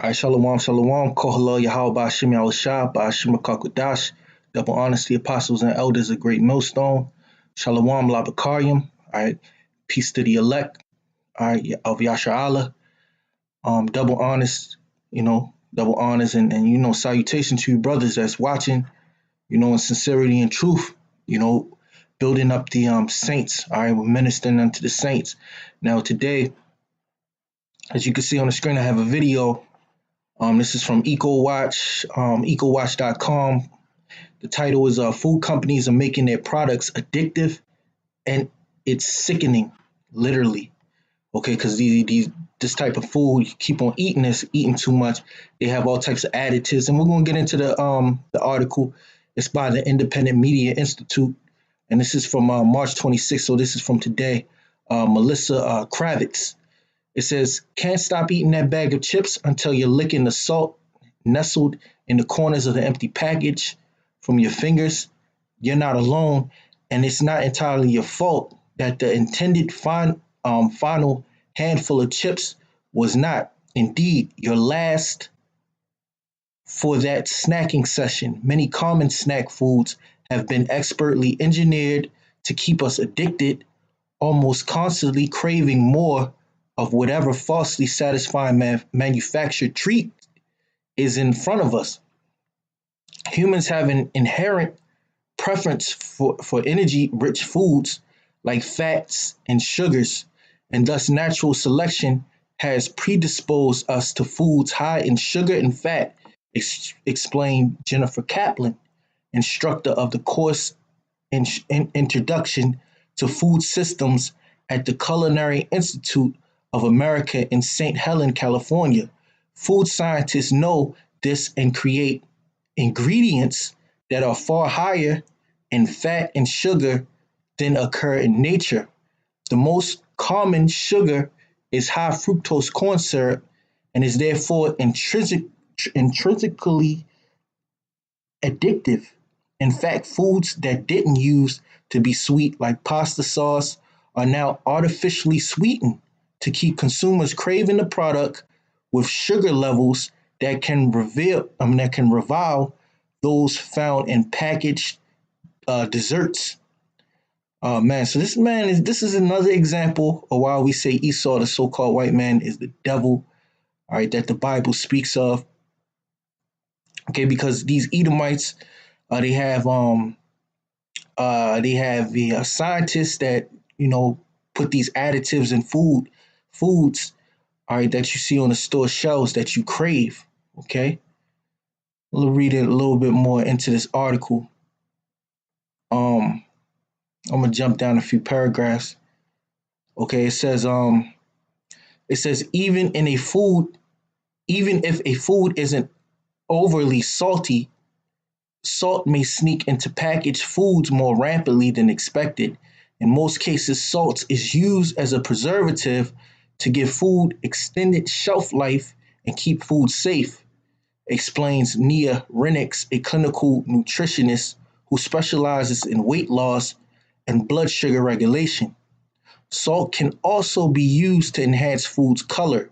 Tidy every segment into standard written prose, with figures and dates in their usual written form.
All right, shalom, shalom, kohala, Yahweh, Shem Yahushua, Ba'ashim Kakudash, double honesty, apostles and elders, a great millstone. Shalom, Labakarium, all right, peace to the elect, all right, of Yasha Allah, double honest, double honest, and salutation to you brothers that's watching, in sincerity and truth, building up the saints, all right, we're ministering unto the saints. Now, today, as you can see on the screen, I have a video. This is from EcoWatch, ecowatch.com. The title is Food Companies Are Making Their Products Addictive, and it's sickening, literally. Okay, because this type of food, you keep on eating this, eating too much. They have all types of additives, and we're going to get into the article. It's by the Independent Media Institute, and this is from March 26th, so this is from today. Melissa Kravitz. It says, can't stop eating that bag of chips until you're licking the salt nestled in the corners of the empty package from your fingers. You're not alone, and it's not entirely your fault that the intended final handful of chips was not indeed your last for that snacking session. Many common snack foods have been expertly engineered to keep us addicted, almost constantly craving more of whatever falsely satisfying manufactured treat is in front of us. Humans have an inherent preference for energy-rich foods like fats and sugars, and thus natural selection has predisposed us to foods high in sugar and fat, explained Jennifer Kaplan, instructor of the course Introduction to Food Systems at the Culinary Institute of America in St. Helens, California. Food scientists know this and create ingredients that are far higher in fat and sugar than occur in nature. The most common sugar is high fructose corn syrup and is therefore intrinsically addictive. In fact, foods that didn't used to be sweet, like pasta sauce, are now artificially sweetened to keep consumers craving the product with sugar levels that can rival those found in packaged desserts. So this is another example of why we say Esau, the so-called white man, is the devil, all right, that the Bible speaks of. Okay, because these Edomites, they have the scientists that put these additives in foods, all right, that you see on the store shelves that you crave. Okay, we'll read it a little bit more into this article. I'm gonna jump down a few paragraphs. Okay, it says even if a food isn't overly salty, salt may sneak into packaged foods more rapidly than expected. In most cases, salt is used as a preservative to give food extended shelf life and keep food safe, explains Nia Renix, a clinical nutritionist who specializes in weight loss and blood sugar regulation. Salt can also be used to enhance food's color.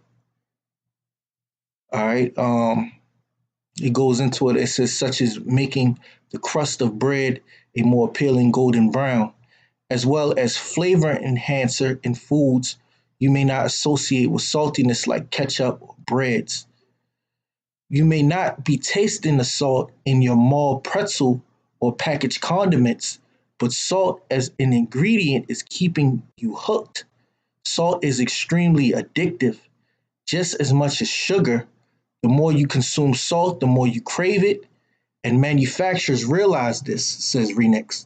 All right. It goes into it. It says, such as making the crust of bread a more appealing golden brown, as well as flavor enhancer in foods you may not associate with saltiness like ketchup or breads. You may not be tasting the salt in your mall pretzel or packaged condiments, but salt as an ingredient is keeping you hooked. Salt is extremely addictive, just as much as sugar. The more you consume salt, the more you crave it, and manufacturers realize this, says Renix.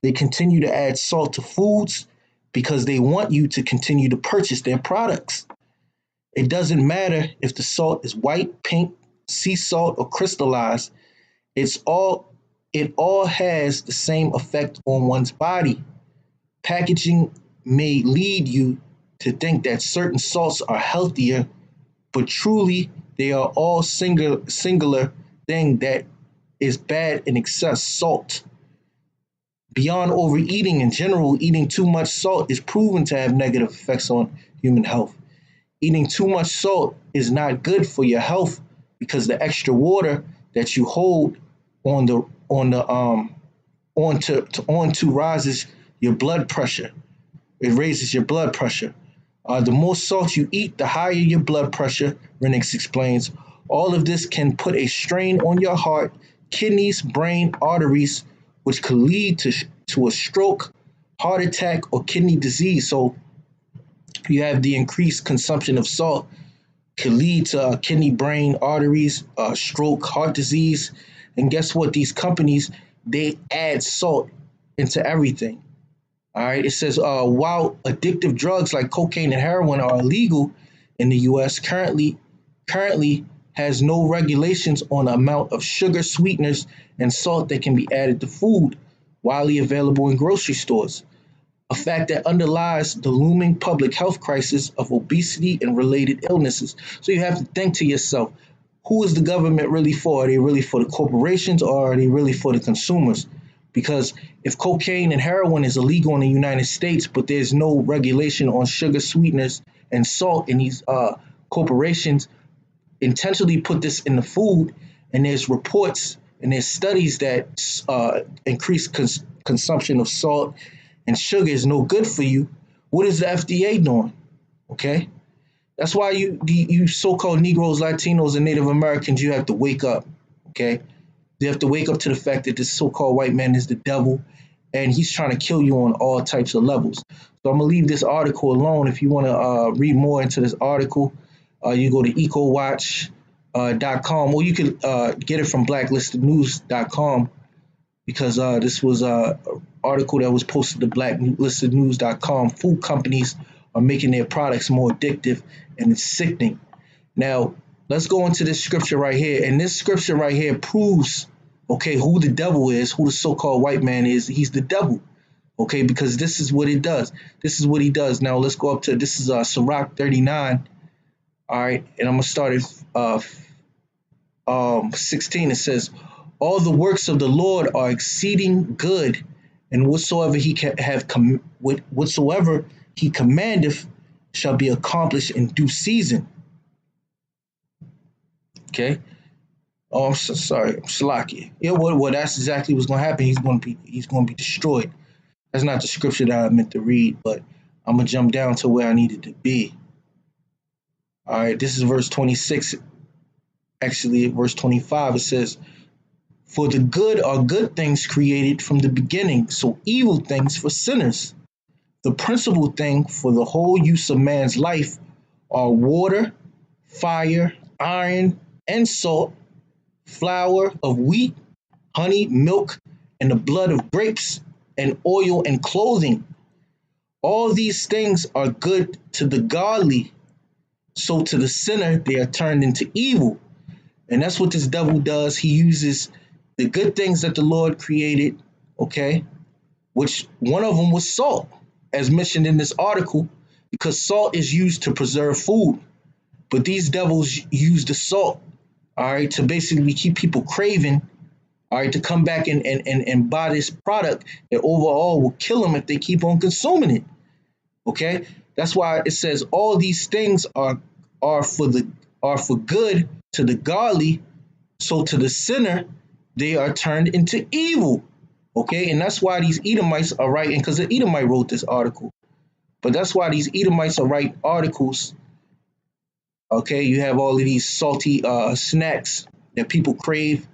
They continue to add salt to foods because they want you to continue to purchase their products. It doesn't matter if the salt is white, pink, sea salt, or crystallized. It all has the same effect on one's body. Packaging may lead you to think that certain salts are healthier, but truly they are all singular thing that is bad in excess salt. Beyond overeating in general, eating too much salt is proven to have negative effects on human health. Eating too much salt is not good for your health because the extra water that you hold on the onto rises your blood pressure. It raises your blood pressure. The more salt you eat, the higher your blood pressure, Renix explains. All of this can put a strain on your heart, kidneys, brain, arteries, which could lead to a stroke, heart attack, or kidney disease. So you have the increased consumption of salt could lead to kidney, brain, arteries, stroke, heart disease. And guess what? These companies, they add salt into everything. All right. It says while addictive drugs like cocaine and heroin are illegal in the U.S., currently has no regulations on the amount of sugar, sweeteners, and salt that can be added to food, widely available in grocery stores. A fact that underlies the looming public health crisis of obesity and related illnesses. So you have to think to yourself, who is the government really for? Are they really for the corporations or are they really for the consumers? Because if cocaine and heroin is illegal in the United States, but there's no regulation on sugar, sweeteners, and salt, and these corporations intentionally put this in the food, and there's reports and there's studies that increased consumption of salt and sugar is no good for you. What is the FDA doing? Okay, that's why you so-called Negroes, Latinos, and Native Americans, you have to wake up. Okay, you have to wake up to the fact that this so-called white man is the devil, and he's trying to kill you on all types of levels. So I'm gonna leave this article alone. If you want to read more into this article, you go to ecowatch.com, or you can get it from blacklistednews.com, because this was an article that was posted to blacklistednews.com. Food companies are making their products more addictive, and it's sickening. Now, let's go into this scripture right here. And this scripture right here proves, okay, who the devil is, who the so-called white man is. He's the devil, okay, because this is what it does. This is what he does. Now, let's go up to, this is Sirach 39, all right, and I'm going to start at 16. It says, all the works of the Lord are exceeding good, and whatsoever whatsoever he commandeth shall be accomplished in due season. Okay. Oh, I'm so sorry, Salakia. Yeah, well, that's exactly what's going to happen. He's going to be destroyed. That's not the scripture that I meant to read, but I'm gonna jump down to where I needed to be. All right, this is verse 26. Actually, verse 25. It says, "For the good are good things created from the beginning, so evil things for sinners. The principal thing for the whole use of man's life are water, fire, iron, and salt, flour of wheat, honey, milk, and the blood of grapes, and oil and clothing. All these things are good to the godly, so to the sinner they are turned into evil." And that's what this devil does. He uses the good things that the Lord created, okay, which one of them was salt, as mentioned in this article, because salt is used to preserve food. But these devils use the salt, all right, to basically keep people craving, all right, to come back and buy this product that overall will kill them if they keep on consuming it. Okay, that's why it says all these things are for good to the godly, so to the sinner they are turned into evil. Okay, and that's why these Edomites are writing, because the Edomite wrote this article. But that's why these Edomites are writing articles. Okay, you have all of these salty snacks that people crave.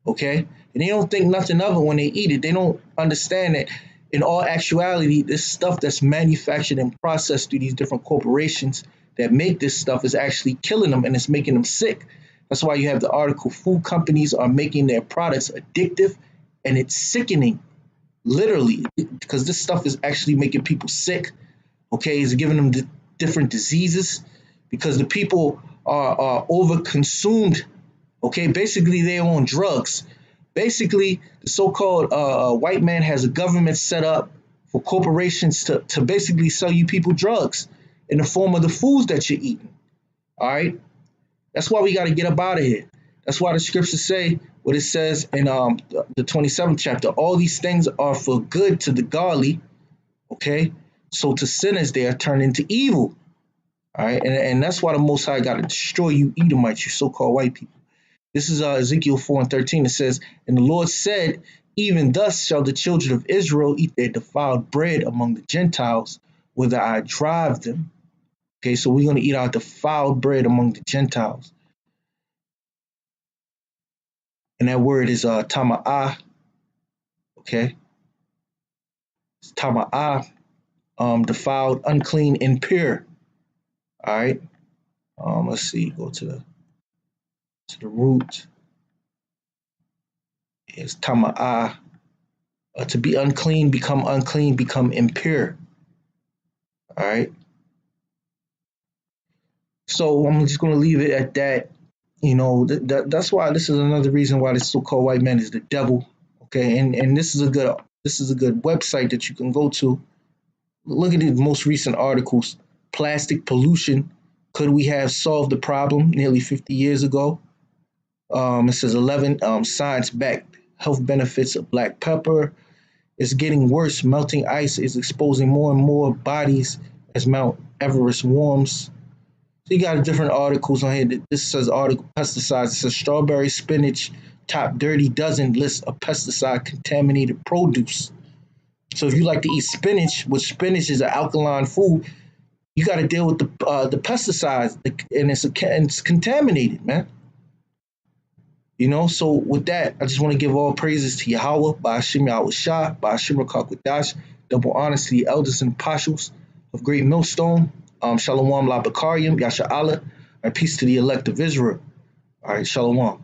Okay, and they don't think nothing of it when they eat it. They don't understand that in all actuality, this stuff that's manufactured and processed through these different corporations that make this stuff is actually killing them, and it's making them sick. That's why you have the article, food companies are making their products addictive, and it's sickening, literally, because this stuff is actually making people sick. Okay, it's giving them different diseases because the people are over consumed. Okay, basically they're on drugs. Basically, the so-called white man has a government set up for corporations to basically sell you people drugs in the form of the foods that you're eating. All right, that's why we got to get up out of here. That's why the scriptures say what it says in the 27th chapter. All these things are for good to the godly. Okay, so to sinners they are turned into evil. All right, and that's why the Most High got to destroy you Edomites, you so-called white people. This is Ezekiel 4:13. It says, "And the Lord said, even thus shall the children of Israel eat their defiled bread among the Gentiles, whither I drive them." Okay, so we're going to eat our defiled bread among the Gentiles. And that word is tama'ah. Okay, it's tama'ah, defiled, unclean, impure. All right, let's see, go to the root. It's tama'ah. To be unclean, become impure. All right. So I'm just going to leave it at that. That's why this is another reason why this so-called white man is the devil. Okay, and this is a good website that you can go to. Look at the most recent articles. Plastic pollution. Could we have solved the problem nearly 50 years ago? It says 11 science-backed health benefits of black pepper. It's getting worse. Melting ice is exposing more and more bodies as Mount Everest warms. So you got different articles on here. This says article pesticides. It says strawberry spinach top dirty dozen list of pesticide contaminated produce. So if you like to eat spinach, which spinach is an alkaline food, you got to deal with the pesticides, and it's contaminated, man. So with that, I just want to give all praises to Yahweh, Ba'ashim Yahweh Shah, Ba'ashim Rakakwadash, double honors to the elders and apostles of Great Millstone, Shalom Labakarium, Yasha Allah, and peace to the elect of Israel. All right, Shalom.